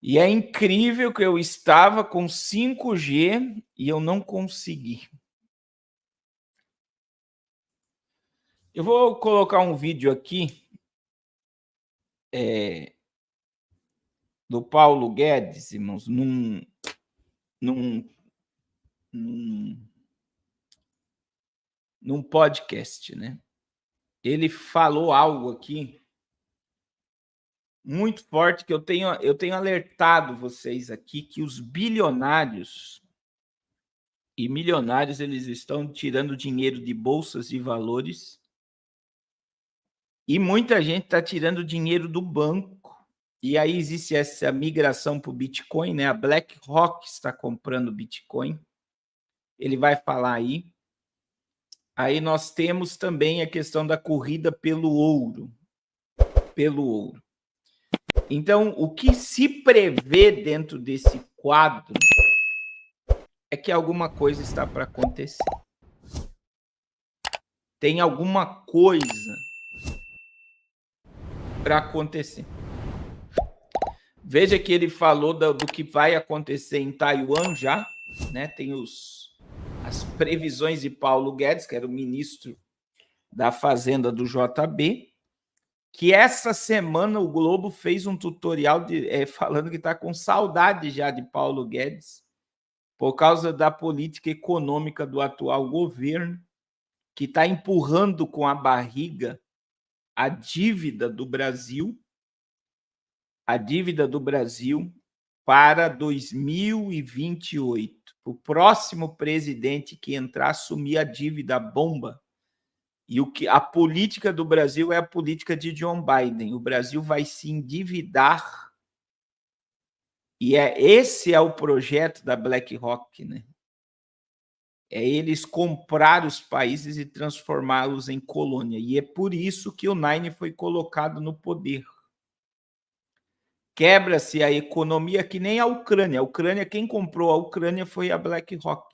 E é incrível que eu estava com 5G e eu não consegui. Eu vou colocar um vídeo aqui do Paulo Guedes, irmãos, num podcast, né? Ele falou algo aqui muito forte que eu tenho alertado vocês aqui que os bilionários e milionários eles estão tirando dinheiro de bolsas de valores e muita gente está tirando dinheiro do banco. E aí existe essa migração para o Bitcoin, né? A BlackRock está comprando Bitcoin. Ele vai falar aí. Aí nós temos também a questão da corrida pelo ouro. Então, o que se prevê dentro desse quadro é que alguma coisa está para acontecer. Tem alguma coisa para acontecer. Veja que ele falou do que vai acontecer em Taiwan já, né? Tem as previsões de Paulo Guedes, que era o ministro da Fazenda do JB, que essa semana o Globo fez um tutorial falando que está com saudade já de Paulo Guedes, por causa da política econômica do atual governo, que está empurrando com a barriga a dívida do Brasil para 2028. O próximo presidente que entrar assumir a dívida bomba. E a política do Brasil é a política de John Biden. O Brasil vai se endividar. E esse é o projeto da BlackRock, né? É eles comprar os países e transformá-los em colônia. E é por isso que o Nine foi colocado no poder. Quebra-se a economia que nem a Ucrânia. A Ucrânia, quem comprou a Ucrânia foi a BlackRock.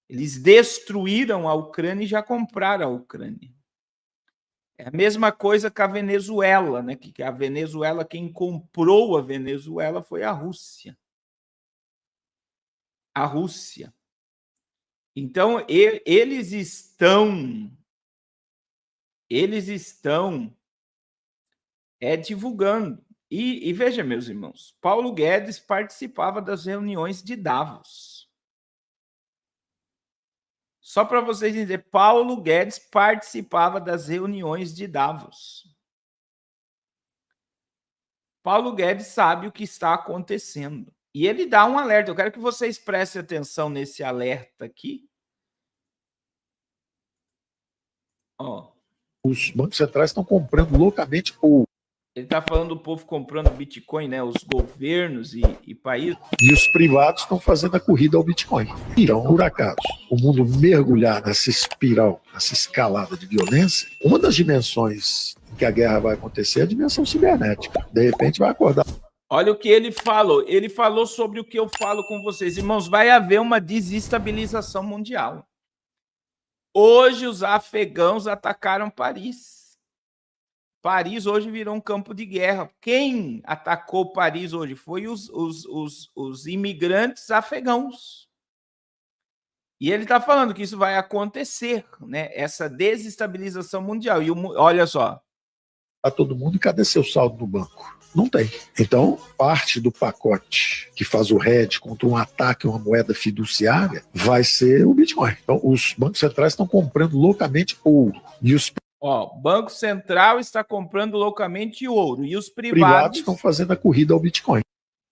Eles destruíram a Ucrânia e já compraram a Ucrânia. É a mesma coisa que a Venezuela, né? Que a Venezuela, quem comprou a Venezuela foi a Rússia. A Rússia. Então, eles estão divulgando. E veja, meus irmãos, Paulo Guedes participava das reuniões de Davos. Só para vocês entenderem, Paulo Guedes participava das reuniões de Davos. Paulo Guedes sabe o que está acontecendo. E ele dá um alerta. Eu quero que vocês prestem atenção nesse alerta aqui. Os bancos centrais estão comprando loucamente ouro. Ele está falando do povo comprando Bitcoin, né? Os governos e países. E os privados estão fazendo a corrida ao Bitcoin. Então, por acaso, o mundo mergulhar nessa espiral, nessa escalada de violência, uma das dimensões em que a guerra vai acontecer é a dimensão cibernética. De repente vai acordar. Olha o que ele falou. Ele falou sobre o que eu falo com vocês. Irmãos, vai haver uma desestabilização mundial. Hoje os afegãos atacaram Paris. Paris hoje virou um campo de guerra. Quem atacou Paris hoje foi os imigrantes afegãos. E ele está falando que isso vai acontecer, né? Essa desestabilização mundial. E olha só. A todo mundo, e cadê seu saldo no banco? Não tem. Então, parte do pacote que faz o hedge contra um ataque a uma moeda fiduciária vai ser o Bitcoin. Então, os bancos centrais estão comprando loucamente ouro. E os Banco Central está comprando loucamente ouro. E os privados estão fazendo a corrida ao Bitcoin.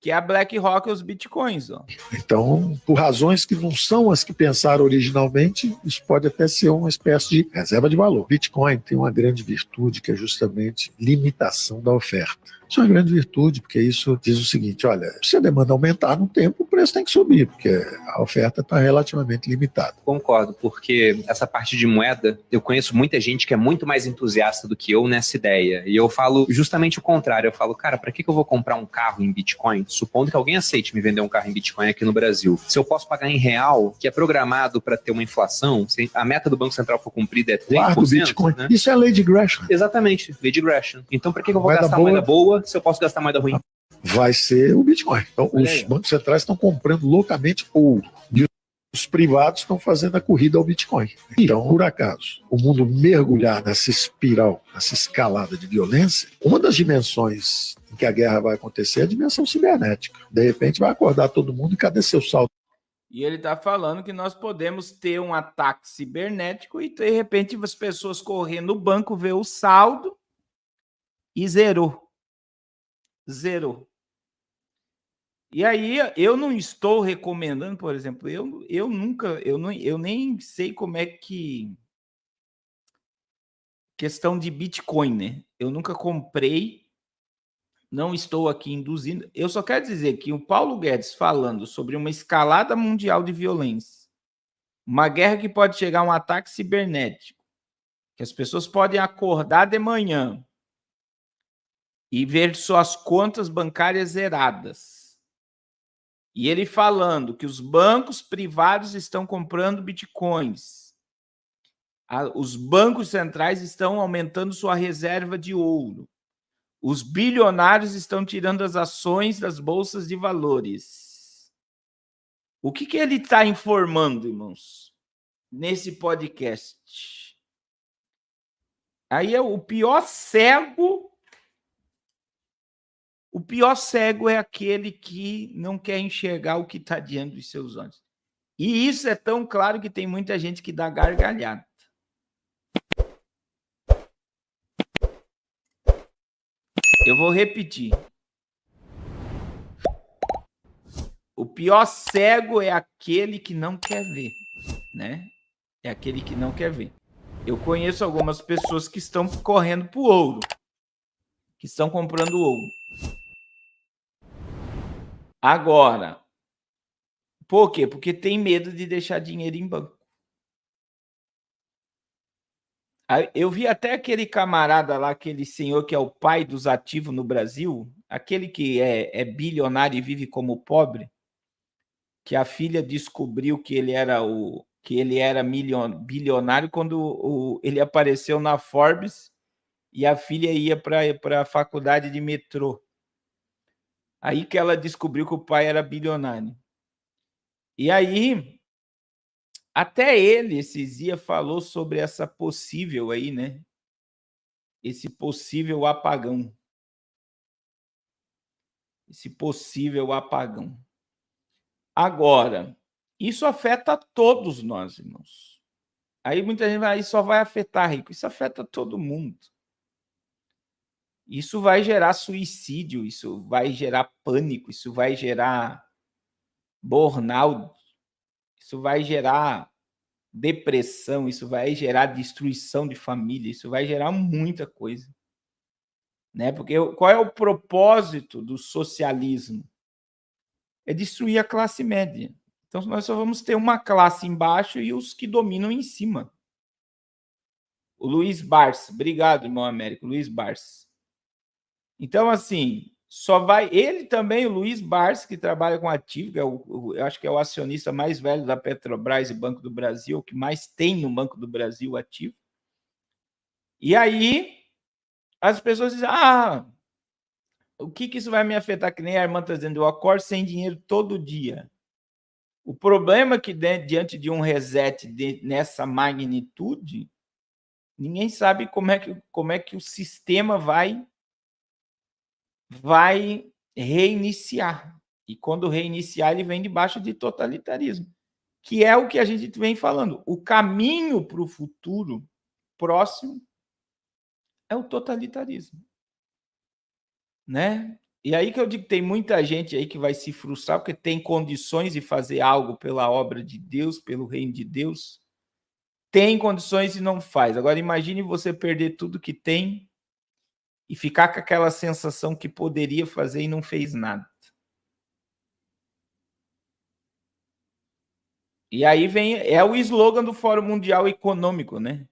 Que é a BlackRock e os Bitcoins. Então, por razões que não são as que pensaram originalmente, isso pode até ser uma espécie de reserva de valor. Bitcoin tem uma grande virtude, que é justamente limitação da oferta. Isso é uma grande virtude, porque isso diz o seguinte, olha, se a demanda aumentar no tempo, o preço tem que subir, porque a oferta está relativamente limitada. Concordo, porque essa parte de moeda, eu conheço muita gente que é muito mais entusiasta do que eu nessa ideia, e eu falo justamente o contrário, eu falo, cara, para que eu vou comprar um carro em Bitcoin, supondo que alguém aceite me vender um carro em Bitcoin aqui no Brasil, se eu posso pagar em real, que é programado para ter uma inflação, se a meta do Banco Central for cumprida é 3%, Guarda o Bitcoin. Né? Isso é a lei de Gresham. Exatamente, lei de Gresham. Então, para que eu vou gastar moeda boa se eu posso gastar moeda ruim? vai ser o Bitcoin. Então, os bancos centrais estão comprando loucamente ouro. E os privados estão fazendo a corrida ao Bitcoin. Então, por acaso, o mundo mergulhar nessa espiral, nessa escalada de violência, uma das dimensões em que a guerra vai acontecer é a dimensão cibernética. De repente, vai acordar todo mundo e cadê seu salto? E ele está falando que nós podemos ter um ataque cibernético e, de repente, as pessoas correndo no banco, vê o saldo e zerou. Zerou. E aí, eu não estou recomendando, por exemplo, eu nem sei como é que... Questão de Bitcoin, né? Eu nunca comprei, não estou aqui induzindo. Eu só quero dizer que o Paulo Guedes falando sobre uma escalada mundial de violência, uma guerra que pode chegar a um ataque cibernético, que as pessoas podem acordar de manhã e ver suas contas bancárias zeradas. E ele falando que os bancos privados estão comprando bitcoins. Os bancos centrais estão aumentando sua reserva de ouro. Os bilionários estão tirando as ações das bolsas de valores. O que ele está informando, irmãos, nesse podcast? Aí é o pior cego. O pior cego é aquele que não quer enxergar o que está diante dos seus olhos. E isso é tão claro que tem muita gente que dá gargalhada. Eu vou repetir. O pior cego é aquele que não quer ver, né? É aquele que não quer ver. Eu conheço algumas pessoas que estão correndo para o ouro, que estão comprando ouro. Agora, por quê? Porque tem medo de deixar dinheiro em banco. Eu vi até aquele camarada lá, aquele senhor que é o pai dos ativos no Brasil, aquele que é bilionário e vive como pobre, que a filha descobriu que ele era bilionário quando ele apareceu na Forbes e a filha ia para a faculdade de metrô. Aí que ela descobriu que o pai era bilionário. E aí, até ele, esses dias, falou sobre essa possível aí, né? Esse possível apagão. Esse possível apagão. Agora, isso afeta todos nós, irmãos. Aí muita gente vai, isso só vai afetar rico. Isso afeta todo mundo. Isso vai gerar suicídio, isso vai gerar pânico, isso vai gerar burnout, isso vai gerar depressão, isso vai gerar destruição de família, isso vai gerar muita coisa. Né? Porque qual é o propósito do socialismo? É destruir a classe média. Então, nós só vamos ter uma classe embaixo e os que dominam em cima. O Luiz Barça, obrigado, irmão Américo, Luiz Barça. Então, assim, só vai... Ele também, o Luiz Barça, que trabalha com ativo, que eu acho que é o acionista mais velho da Petrobras e Banco do Brasil, o que mais tem no Banco do Brasil ativo. E aí, as pessoas dizem, o que isso vai me afetar? Que nem a irmã está dizendo, eu acordo sem dinheiro todo dia. O problema é que diante de um reset nessa magnitude, ninguém sabe como é que o sistema vai reiniciar. E quando reiniciar, ele vem debaixo de totalitarismo, que é o que a gente vem falando. O caminho para o futuro próximo é o totalitarismo. Né? E aí que eu digo que tem muita gente aí que vai se frustrar porque tem condições de fazer algo pela obra de Deus, pelo reino de Deus. Tem condições e não faz. Agora imagine você perder tudo que tem e ficar com aquela sensação que poderia fazer e não fez nada. E aí é o slogan do Fórum Mundial Econômico, né?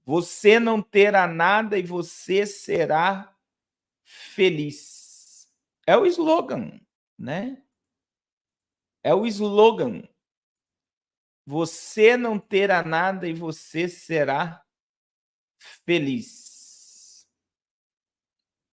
Você não terá nada e você será feliz. É o slogan, né? É o slogan. Você não terá nada e você será feliz.